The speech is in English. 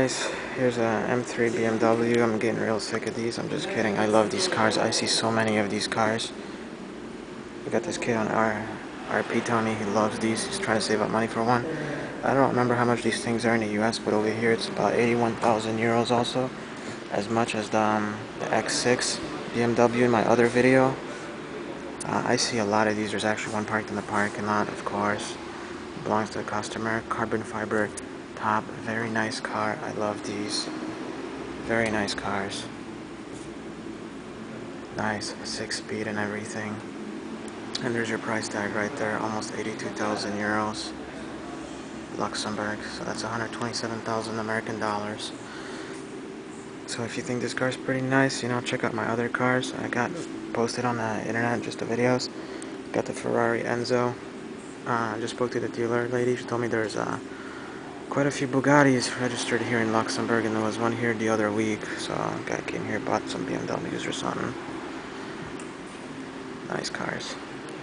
guys, here's a M3 BMW. I'm getting real sick of these. I'm just kidding. I love these cars. I see so many of these cars. We got this kid on our RP Tony. He loves these. He's trying to save up money for one. I don't remember how much these things are in the US, but over here it's about 81,000 euros also. As much as the X6 BMW in my other video. I see a lot of these. There's actually one parked in the parking lot, of course. Belongs to a customer. Carbon fiber top. Very nice car. I love these. Very nice cars. Nice 6-speed and everything. And there's your price tag right there. Almost 82,000 euros. Luxembourg. So that's 127,000 American dollars. So if you think this car's pretty nice, check out my other cars. I got posted on the internet, just the videos. Got the Ferrari Enzo. I just spoke to the dealer lady. She told me there's quite a few Bugattis registered here in Luxembourg, and there was one here the other week. So guy came here, bought some BMWs or something. Nice cars.